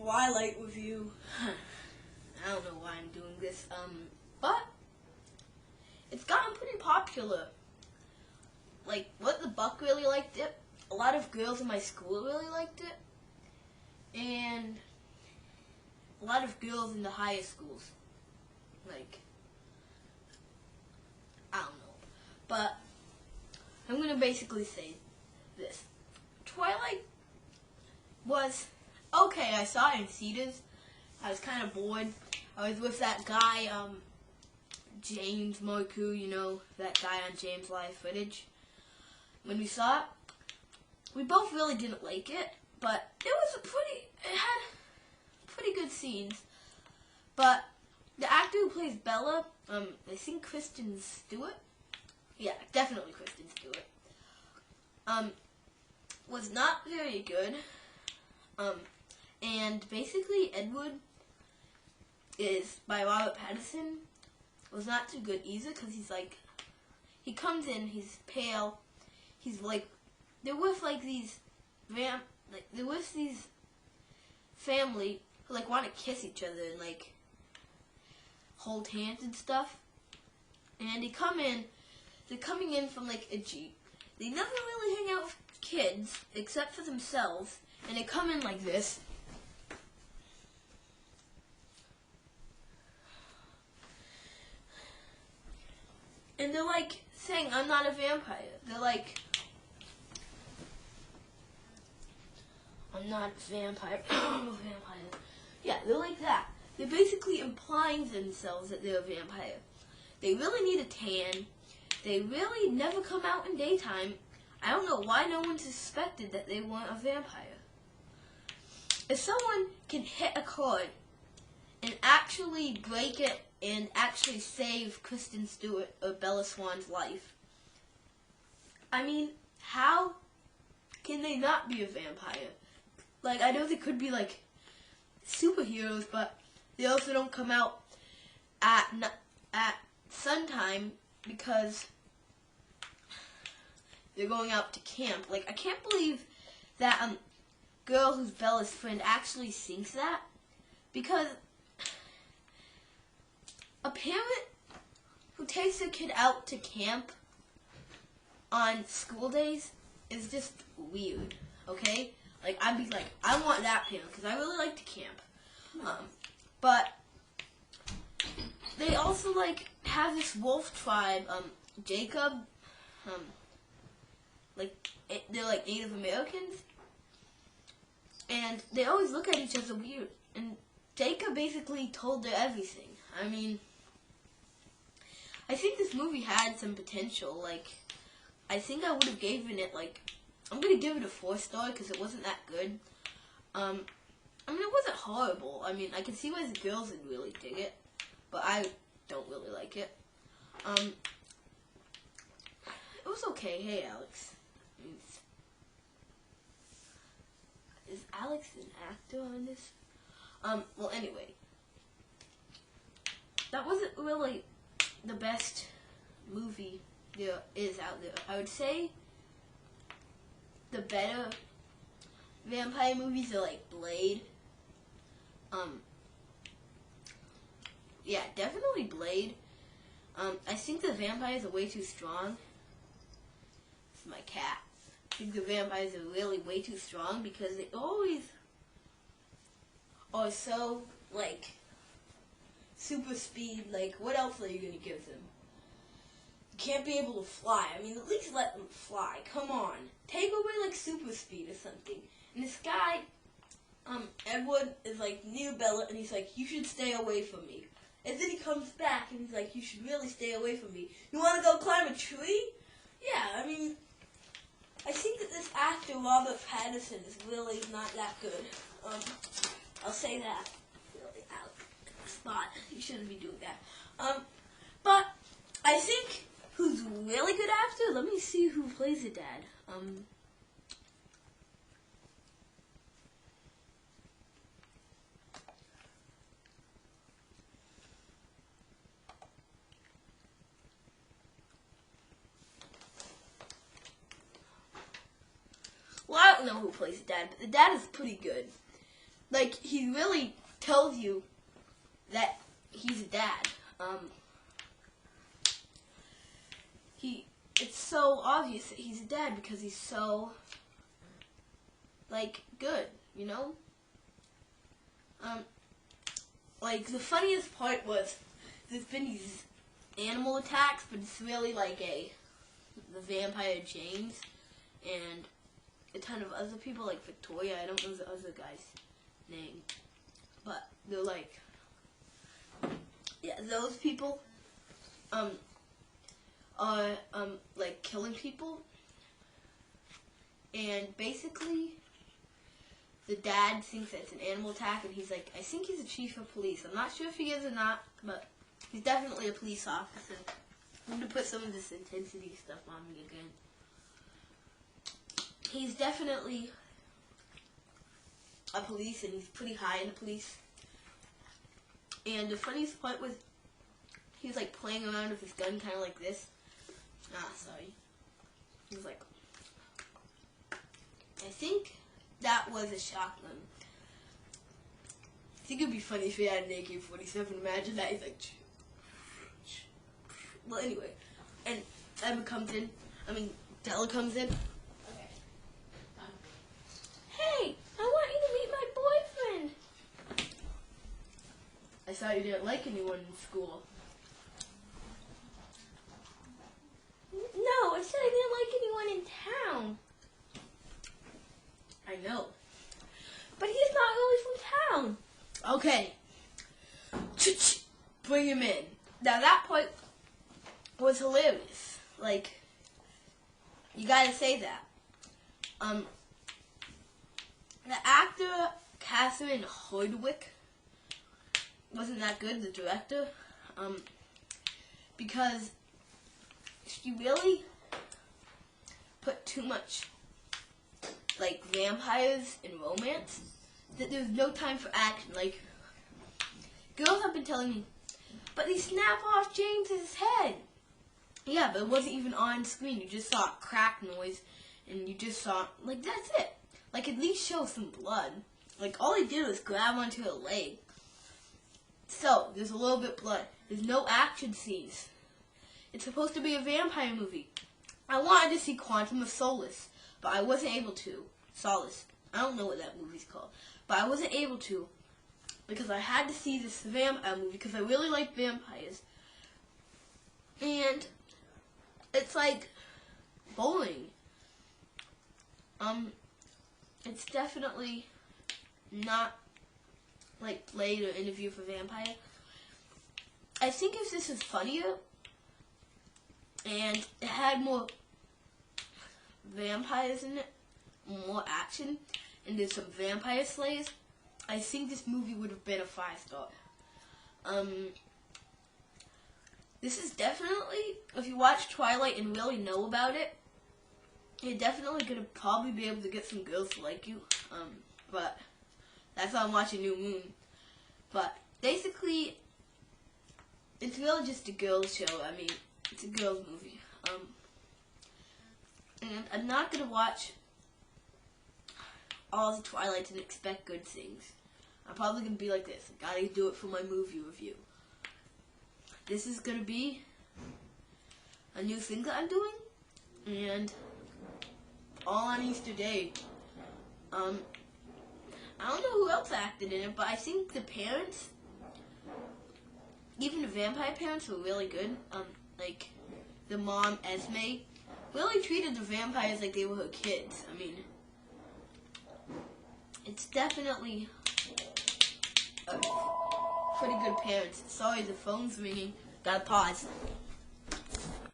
Twilight review. I don't know why I'm doing this, but it's gotten pretty popular. Like, what the Buck really liked it. A lot of girls in my school really liked it. And a lot of girls in the higher schools. Like, I don't know. But I'm going to basically say this. Twilight was okay. I saw it in theaters. I was kind of bored. I was with that guy, James Marku, you know, that guy on James Live Footage. When we saw it, we both really didn't like it, but it had pretty good scenes. But the actor who plays Bella, I think Kristen Stewart, yeah, definitely Kristen Stewart, was not very good. And basically Edward is by Robert Pattinson was not too good either, because he's like, he comes in, he's pale, he's like, they're with like these they're with these family who like want to kiss each other and like hold hands and stuff, and they're coming in from like a Jeep. They never really hang out with kids except for themselves, and they come in like this. And they're like saying, "I'm not a vampire." They're like, "I'm not a vampire. I'm a vampire." Yeah, they're like that. They're basically implying themselves that they're a vampire. They really need a tan. They really never come out in daytime. I don't know why no one suspected that they weren't a vampire. If someone can hit a chord and actually break it and actually save Kristen Stewart or Bella Swan's life, I mean, how can they not be a vampire? Like, I know they could be like superheroes, but they also don't come out at sun-time because they're going out to camp. Like, I can't believe that girl who's Bella's friend actually thinks that, because a parent who takes their kid out to camp on school days is just weird, okay? Like, I'd be like, I want that parent, because I really like to camp. But they also, like, have this wolf tribe, Jacob, they're like Native Americans, and they always look at each other weird, and Jacob basically told her everything. I mean, I think this movie had some potential. Like, I think I would have given it, like, I'm going to give it a 4-star because it wasn't that good. I mean, it wasn't horrible. I mean, I can see why the girls would really dig it, but I don't really like it. It was okay. Hey, Alex. Is Alex an actor on this? Well, anyway. That wasn't really the best movie there is out there. I would say the better vampire movies are like Blade. Yeah, definitely Blade. I think the vampires are way too strong. This is my cat. I think the vampires are really way too strong because they always are so, like, super speed. Like, what else are you going to give them? You can't be able to fly. I mean, at least let them fly. Come on. Take away, like, super speed or something. And this guy, Edward, is, like, near Bella, and he's like, you should stay away from me. And then he comes back, and he's like, you should really stay away from me. You want to go climb a tree? Yeah, I mean, I think that this actor, Robert Pattinson, is really not that good. I'll say that. Really out of the spot. You shouldn't be doing that. But I think who's really good actor, let me see who plays the dad. Well, I don't know who plays the dad, but the dad is pretty good. like, he really tells you that he's a dad. It's so obvious that he's a dad because he's so, like, good, you know? Like, the funniest part was there's been these animal attacks, but it's really like the vampire James and a ton of other people, like Victoria. I don't know the other guy's name, but they're like, yeah, those people are like killing people, and basically the dad thinks that it's an animal attack, and he's like, I think he's a chief of police. I'm not sure if he is or not, but he's definitely a police officer. I'm going to put some of this intensity stuff on me again. He's definitely a police, and he's pretty high in the police. And the funniest part was he was like playing around with his gun kind of like this. Sorry. He was like, I think that was a shotgun. I think it'd be funny if he had an AK-47. Imagine that. He's like, well, anyway. And Emma comes in. Della comes in. Okay. Hey, I want you to meet my boyfriend. I thought you didn't like anyone in school. No, I said I didn't like anyone in town. I know. But he's not really from town. Okay. Bring him in. Now that part was hilarious. Like, you gotta say that. The actor, Catherine Hardwicke, wasn't that good, the director. Because she really put too much like vampires and romance that there's no time for action. Like, girls have been telling me, but they snap off James's head. Yeah, but it wasn't even on screen. You just saw a crack noise, and you just saw, like, that's it. Like, at least show some blood. Like, all they did was grab onto her leg. So, there's a little bit of blood. There's no action scenes. It's supposed to be a vampire movie. I wanted to see Quantum of Solace, but I wasn't able to. Solace. I don't know what that movie's called. But I wasn't able to because I had to see this vampire movie because I really like vampires. And it's like bowling. It's definitely not like Blade or Interview for Vampire. I think if this was funnier and it had more vampires in it, more action, and there's some vampire slayers, I think this movie would have been a 5-star. This is definitely, if you watch Twilight and really know about it, you're definitely going to probably be able to get some girls to like you. But that's why I'm watching New Moon. But basically, it's really just a girls show. I mean, it's a girls movie. And I'm not going to watch all the Twilights and expect good things. I'm probably going to be like this. I gotta do it for my movie review. This is going to be a new thing that I'm doing. And all on Easter Day. I don't know who else acted in it, but I think the parents, even the vampire parents, were really good. Like, the mom, Esme, really treated the vampires like they were her kids. I mean, it's definitely pretty good parents. Sorry, the phone's ringing. Gotta pause.